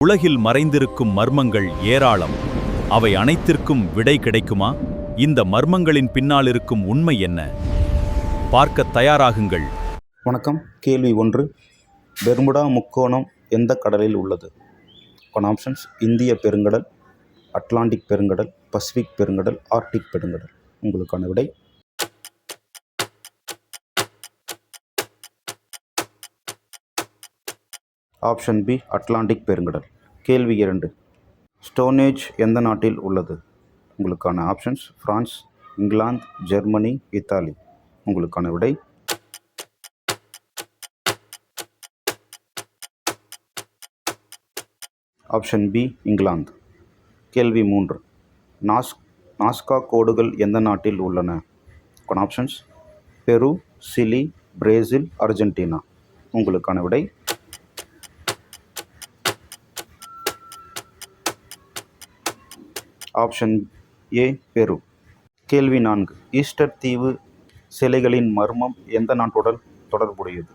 உலகில் மறைந்திருக்கும் மர்மங்கள் ஏராளம். அவை அனைத்திற்கும் விடை கிடைக்குமா? இந்த மர்மங்களின் பின்னால் இருக்கும் உண்மை என்ன? பார்க்க தயாராகுங்கள். வணக்கம். கேள்வி 1. பெர்முடா முக்கோணம் எந்த கடலில் உள்ளது? ஆப்ஷன்ஸ்: இந்திய பெருங்கடல், அட்லாண்டிக் பெருங்கடல், பசிபிக் பெருங்கடல், ஆர்க்டிக் பெருங்கடல். உங்களுக்கான விடை ஆப்ஷன் பி, அட்லாண்டிக் பெருங்கடல். கேள்வி 2. ஸ்டோனேஜ் எந்த நாட்டில் உள்ளது? உங்களுக்கான options: France, England, Germany, Italy. உங்களுக்கான விடை ஆப்ஷன் பி, இங்கிலாந்து. கேள்வி 3. நாஸ்கா கோடுகள் எந்த நாட்டில் உள்ளன? ஆப்ஷன்ஸ்: பெரு, சிலி, பிரேசில், அர்ஜென்டினா. உங்களுக்கான விடை ஆப்ஷன் ஏ, பெரு. கேள்வி 4. ஈஸ்டர் தீவு சிலைகளின் மர்மம் எந்த நாட்டுடன் தொடர்புடையது?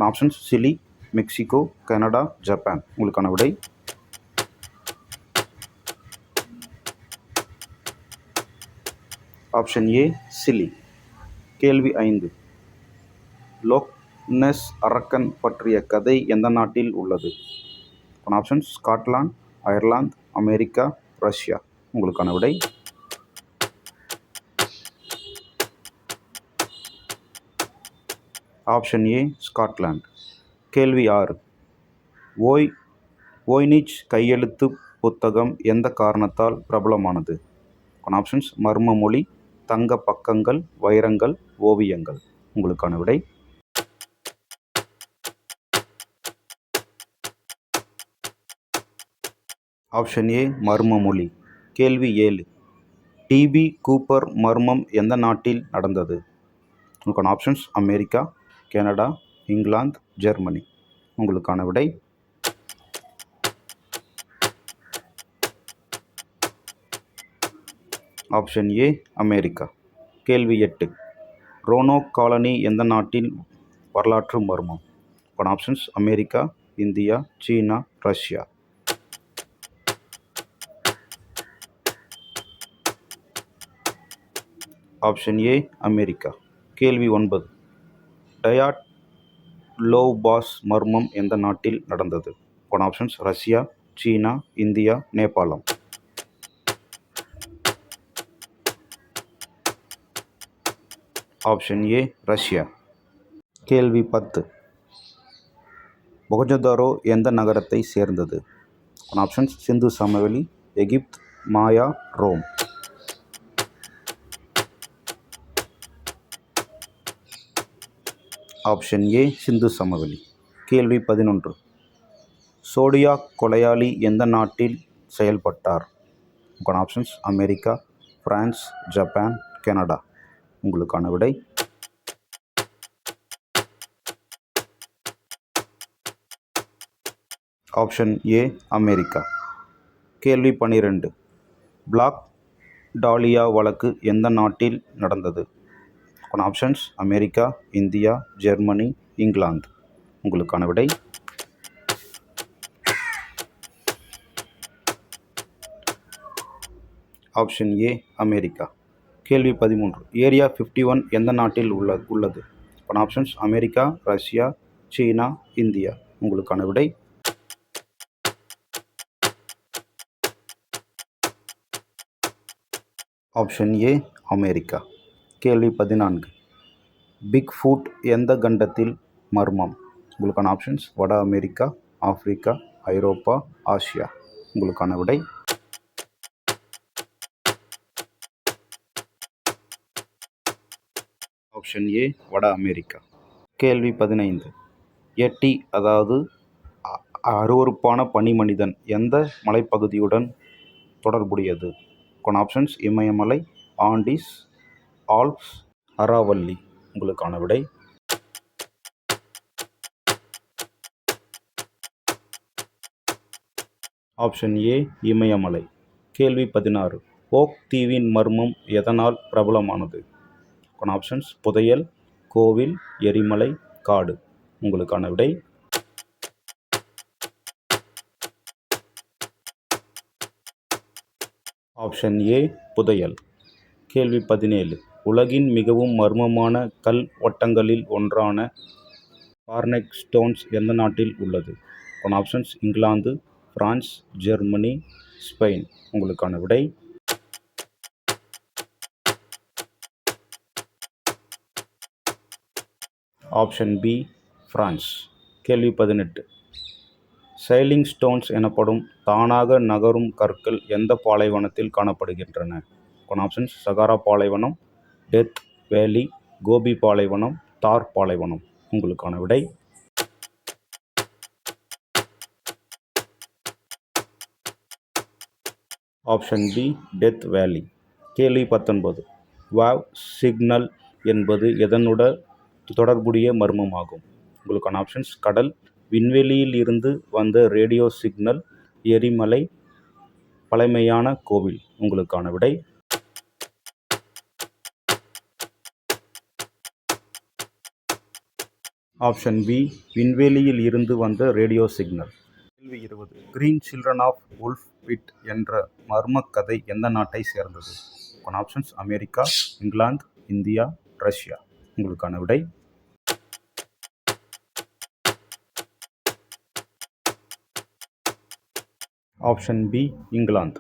Options: Chile, Mexico, Canada, Japan. உங்களுக்கான விடை ஆப்ஷன் ஏ, சிலி. கேள்வி 5. லோக்னெஸ் அரக்கன் பற்றிய கதை எந்த நாட்டில் உள்ளது? Options: Scotland, Ireland, America, Russia. உங்களுக்கான விடை ஆப்ஷன் ஏ, ஸ்காட்லாந்து. கேள்வி 6. வோய்னிச் கையெழுத்து புத்தகம் எந்த காரணத்தால் பிரபலமானது? ஆப்ஷன்ஸ்: மர்ம மொழி, தங்க பக்கங்கள், வைரங்கள், ஓவியங்கள். உங்களுக்கான விடை ஆப்ஷன் ஏ, மர்ம மொழி. கேள்வி 7. டிபி கூப்பர் மர்மம் எந்த நாட்டில் நடந்தது? உங்களுக்கான options: America, Canada, England, Germany. உங்களுக்கான விடை ஆப்ஷன் ஏ, அமெரிக்கா. கேள்வி 8. ரோனோக் காலனி எந்த நாட்டின் வரலாற்று மர்மம்? Options: America, India, China, Russia. Option A, America. கேள்வி 9. டயாட் லோவ்பாஸ் மர்மம் எந்த நாட்டில் நடந்தது? Options: Russia, China, India, Nepal. Option A, Russia. கேள்வி 10. மொஹஞ்சதாரோ எந்த நகரத்தை சேர்ந்தது? ஆப்ஷன்ஸ்: சிந்து சமவெளி, எகிப்து, மாயா, ரோம். ஆப்ஷன் ஏ, சிந்து சமவெளி. கேள்வி 11. சோடியாக் கொலையாளி எந்த நாட்டில் செயல்பட்டார்? Options: America, France, Japan, Canada. உங்களுக்கான விடை ஆப்ஷன் ஏ, அமெரிக்கா. கேள்வி 12. பிளாக் டாலியா வழக்கு எந்த நாட்டில் நடந்தது? Options: America, India, Germany, England. உங்களுக்கான விடை ஆப்ஷன் ஏ, அமெரிக்கா. கேள்வி 13. ஏரியா 51 எந்த நாட்டில் உள்ளது? Options: America, Russia, China, India. உங்களுக்கான விடை ஆப்ஷன் ஏ, அமெரிக்கா. கேள்வி 14. பிக்ஃபுட் எந்த கண்டத்தில் மர்மம்? உங்களுக்கான ஆப்ஷன்ஸ்: வட அமெரிக்கா, ஆப்பிரிக்கா, ஐரோப்பா, ஆசியா. உங்களுக்கான விடை ஆப்ஷன் ஏ, வட அமெரிக்கா. கேள்வி 15. எட்டி அதாவது அருவருப்பான பனிமனிதன் எந்த மலைப்பகுதியுடன் தொடர்புடையது? ஆப்ஷன்ஸ்: இமயமலை, ஆண்டீஸ், ஆல்ப்ஸ், அராவல்லி. உங்களுக்கான விடை ஆப்ஷன் ஏ, இமயமலை. கேள்வி 16. ஓக் தீவின் மர்மம் எதனால் பிரபலமானது? ஆப்ஷன்ஸ்: புதையல், கோவில், எரிமலை, காடு. உங்களுக்கான விடை ஆப்ஷன் ஏ புதையல். கேள்வி 17. உலகின் மிகவும் மர்மமான கல் வட்டங்களில் ஒன்றான கார்னெக் ஸ்டோன்ஸ் எந்த நாட்டில் உள்ளது? Options England, France, Germany, Spain. உங்களுக்கான விடை ஆப்ஷன் பி பிரான்ஸ். கேள்வி 18. சைலிங் ஸ்டோன்ஸ் எனப்படும் தானாக நகரும் கற்கள் எந்த பாலைவனத்தில் காணப்படுகின்றன? ஆப்ஷன்ஸ் சகாரா பாலைவனம், டெத் வேலி, கோபி பாலைவனம், தார் பாலைவனம். உங்களுக்கான விடை ஆப்ஷன் பி டெத் வேலி. கேள்வி 19. வாவ் சிக்னல் என்பது எதனுட தொடர்புடைய மர்மமாகும்? உங்களுக்கான ஆப்ஷன்ஸ் கடல், விண்வெளியில் இருந்து வந்த ரேடியோ சிக்னல், எரிமலை, பழமையான கோவில். உங்களுக்கான விடை ஆப்ஷன் பி விண்வெளியில் இருந்து வந்த ரேடியோ சிக்னல். கேள்வி 20. Green children of Woolpit என்ற மர்மக் கதை எந்த நாட்டை சேர்ந்தது? Options America, England, India, Russia. உங்களுக்கான விடை ஆப்ஷன் பி இங்கிலாந்து.